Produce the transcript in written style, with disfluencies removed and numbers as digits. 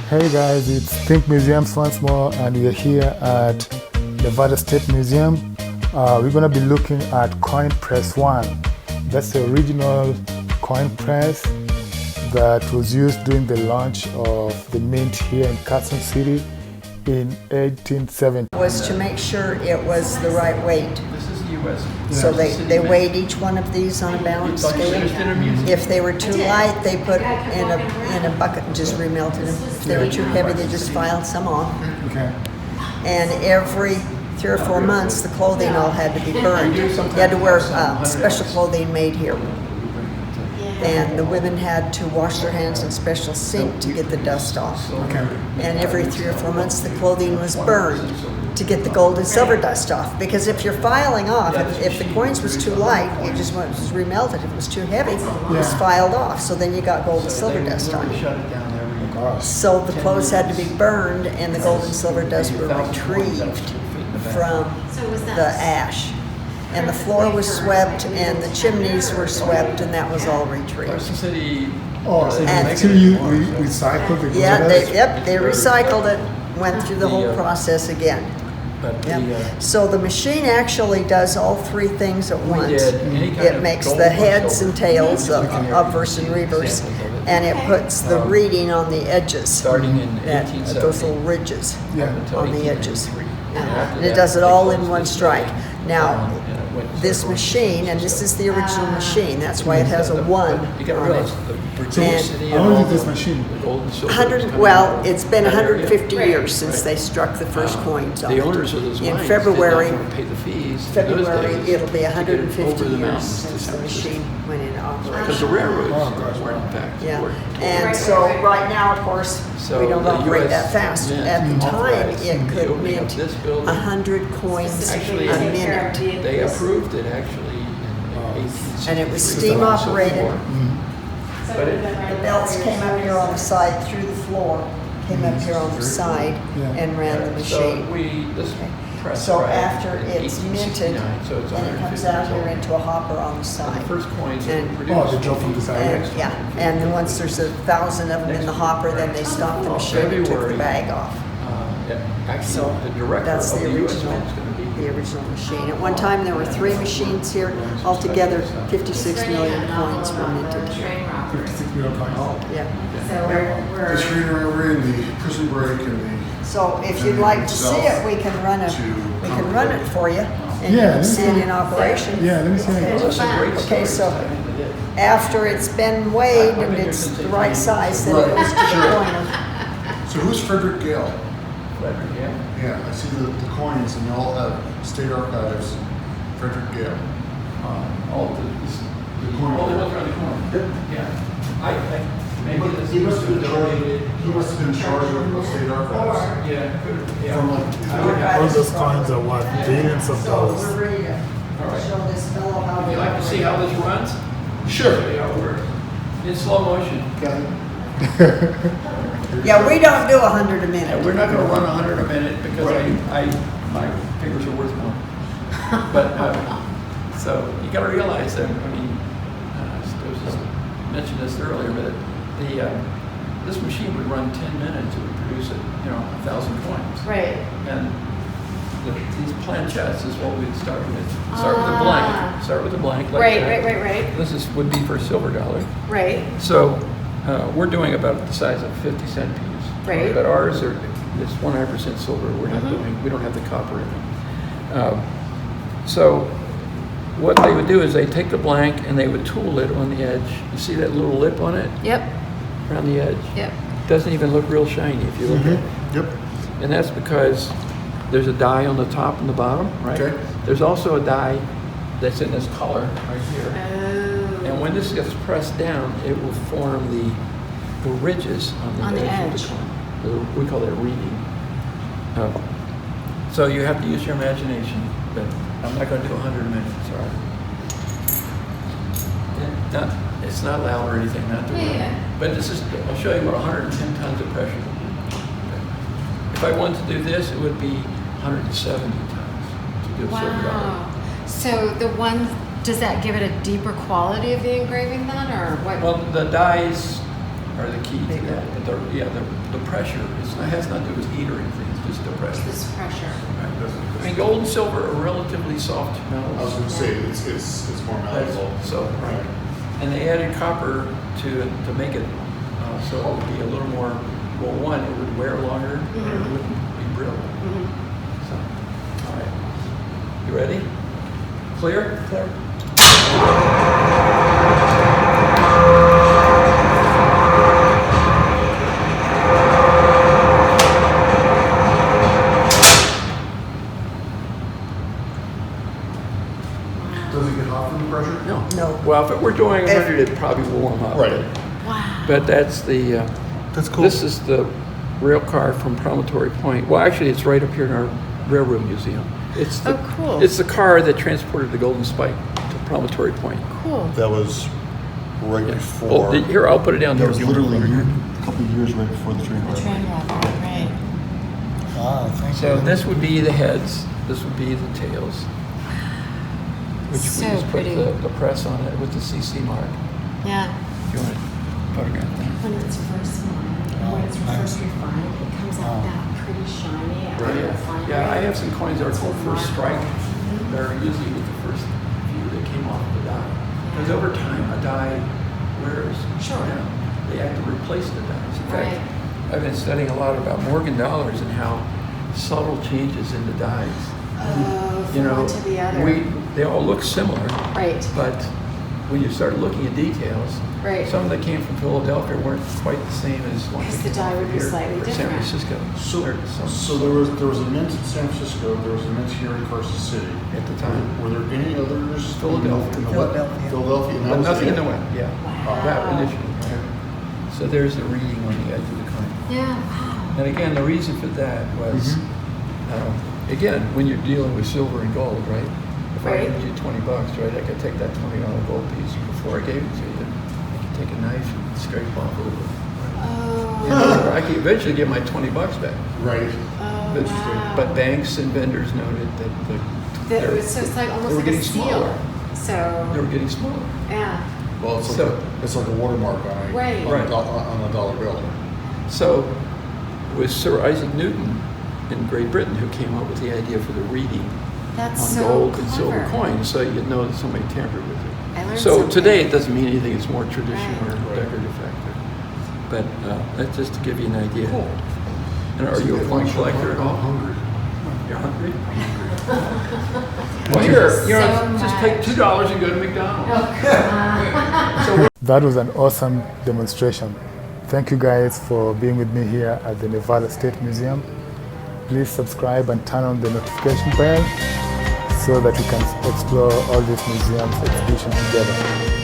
Hey guys, it's Think Museums once more, and we're here at Nevada State Museum. We're going to be looking at coin press 1. That's the original coin press that was used during the launch of the mint here in Carson City in 1870. Was to make sure it was the right weight. This is the U.S. So they weighed each one of these on a balance scale. If they were too light, they put in a bucket and just remelted them. If they were too heavy, they just filed some off. Okay. And every 3 or 4 months, the clothing all had to be burned. You had to wear special clothing made here. And the women had to wash their hands in special sink to get the dust off. Okay. And every 3 or 4 months, the clothing was burned to get the gold and silver dust off. Because if you're filing off, if the coins was too light, it just was remelted. If it was too heavy, it was filed off. So then you got gold and silver dust on it. So the clothes had to be burned, and the gold and silver dust were retrieved from the ash. And the floor was swept, and the chimneys were swept, and that was all retrieved. Carson City. Oh, so you recycled the Yeah, they recycled it, went through the whole process again. Yep. So the machine actually does all 3 things at once. It makes the heads and tails, obverse and reverse, and it puts the reading on the edges. Starting in 1870. Those little ridges on the edges. 1893. And it does it all in one strike. Now, this machine, and this is the original machine, that's why it has a 1 on You gotta realize it. the Virginia City. How old is this machine? The gold and silver. Well, it's been 150 years since they struck the first coins on The it. owners of those In mines February, did not want to pay the fees. in those February, days it'll be to get it 150 over the years mountains since to the San Francisco. machine went into Because the operation. railroads were in fact. Yeah, were- and so right now, of course, So we don't the operate US that fast. Mint At the time, authorized it the could opening of mint this building. 100 coins Actually, a minute. They approved it actually in 1863. And it was steam operated. But it, The belts came up here on the side through the floor, came up here on the side and ran the machine. So this press So arrived after in it's minted, 1869, so it's then it comes 150 out years here old. into a hopper on the And side. the first coins that And- were produced. Oh, they drove from the side. And, yeah, and then once there's 1,000 of them in the hopper, then they stop the machine and took the bag off. Actually, So the director that's of the the U.S. original, Mint is going to be the original machine. At one time, there were 3 machines here. Altogether, 56 million coins were minted here. 56 million coins. Yeah. The Truckeeriver and the prison break and the. So if you'd like to see it, we can run it for you, and you Yeah, can see it in operation. Yeah, let me see how it goes. Okay, so after it's been weighed and it's the right size, then it goes to the coiner. So who's Frederick Gale? Frederick, yeah. Yeah, I see the coins and they all have state archives, Frederick Gale. All the corner. all the ones around the corner. Yeah. Maybe this He must have been donated. in charge of the state archives. Yeah, could yeah. From like, All those coins are worth billions of So dollars. we're ready to show this fellow how Would to. you like to see how this runs? Sure. Show you how it works. In slow motion. Yeah, we don't do 100 a And minute. we're not going to run 100 a minute because my fingers are worth more. But so you got to realize that. I mean, I was just mentioned this earlier, but this machine would run 10 minutes. It would produce 1,000 coins. Right. And these planchettes is what we'd start with. Start with a blank. Start with a blank. Like Right, that. right. This would be for a silver dollar. Right. So we're doing about the size of 50-cent piece. Right. But ours is 100% silver. We're not doing. We don't have the copper in it. So what they would do is they take the blank and they would tool it on the edge. You see that little lip on it Yep. around the edge? Yep. Doesn't even look real shiny if you look at it. Yep. And that's because there's a die on the top and the bottom, right? Okay. There's also a die that's in this color right here. Oh. And when this gets pressed down, it will form the ridges on the edge of the coin. We call that reading. So you have to use your imagination, but I'm not going to do 100 a minute, sorry. It's not loud or anything, not to worry. Yeah. But I'll show you what 110 tons of pressure would be. If I wanted to do this, it would be 170 tons to do a silver dollar. Wow. So the one, does that give it a deeper quality of the engraving then, or what? Well, the dies, are the key to that. But the pressure has nothing to do with heat or anything. It's just the pressure. This pressure. I mean, gold and silver are relatively soft metals. I was going to say, it's more malleable. So, right. And they added copper to make it so it would be a little more, well, one, it would wear longer, and it wouldn't be brittle. So, all right. You ready? Clear? Clear. Does it get hot from the pressure? No. No. Well, if it were doing 100, it'd probably warm up. Right. Wow. But that's the, That's cool. this is the rail car from Promontory Point. Well, actually, it's right up here in our Railroad Museum. It's the, Oh, cool. It's the car that transported the Golden Spike to Promontory Point. Cool. That was right Yeah. before. Here, I'll put it down That there. was if you want to literally put it here. a couple of years right before the train The ride. train robbery, right. Ah, thank So you. this would be the heads. This would be the tails. Which So we just put pretty. the press on it with the CC mark. Yeah. If you want to photograph that. When it's first when it's nice. first refined, it comes out that pretty shiny after the refinery. Yeah, I have some coins that are It's called First Strike. remarkable. They're usually with the first few that came off the die. Because over time, a die wears. Sure. You know, they have to replace the dies. In fact, Right. I've been studying a lot about Morgan dollars and how subtle changes in the dies. Oh, from one to the other. They all look similar, Right. but when you start looking at details, Right. some that came from Philadelphia weren't quite the same as ones Because that the came die from would be here, slightly or San different. Francisco. Or some- So there was a mint in San Francisco. There was a mint here in Carson City. At the time. Were there any others? Philadelphia. In the what? Philadelphia. Philadelphia. And that But was nothing in it? the wet, yeah. Wow. That initially, right? So there's the reading on the edge of the coin. Yeah. Wow. And again, the reason for that was, again, when you're dealing with silver and gold, right? If I Right. gave you $20, right, I could take that $20 gold piece before I gave it to you. I could take a knife and scrape off a little bit. You Oh. know, I could eventually get my $20 back. Right. Oh, But, wow. but banks and vendors noted that That was, so it's like they almost were like a getting seal. smaller. So, They were getting smaller. yeah. Well, it's like So- it's like a watermark on a Right. on, Right. on a dollar bill. So, with Sir Isaac Newton in Great Britain, who came up with the idea for the reading That's on so gold clever. and silver coins, so you know that somebody tampered with I it. learned So something. today it doesn't mean anything; it's more traditional Right. or decorative factor. But that's just to give you an idea. Cool. And are you a coin collector at all? I'm hungry. You're hungry? Well, here, So just take much. $2 and go to McDonald's. That was an awesome demonstration. Thank you guys for being with me here at the Nevada State Museum. Please subscribe and turn on the notification bell so that we can explore all these museums exhibitions together.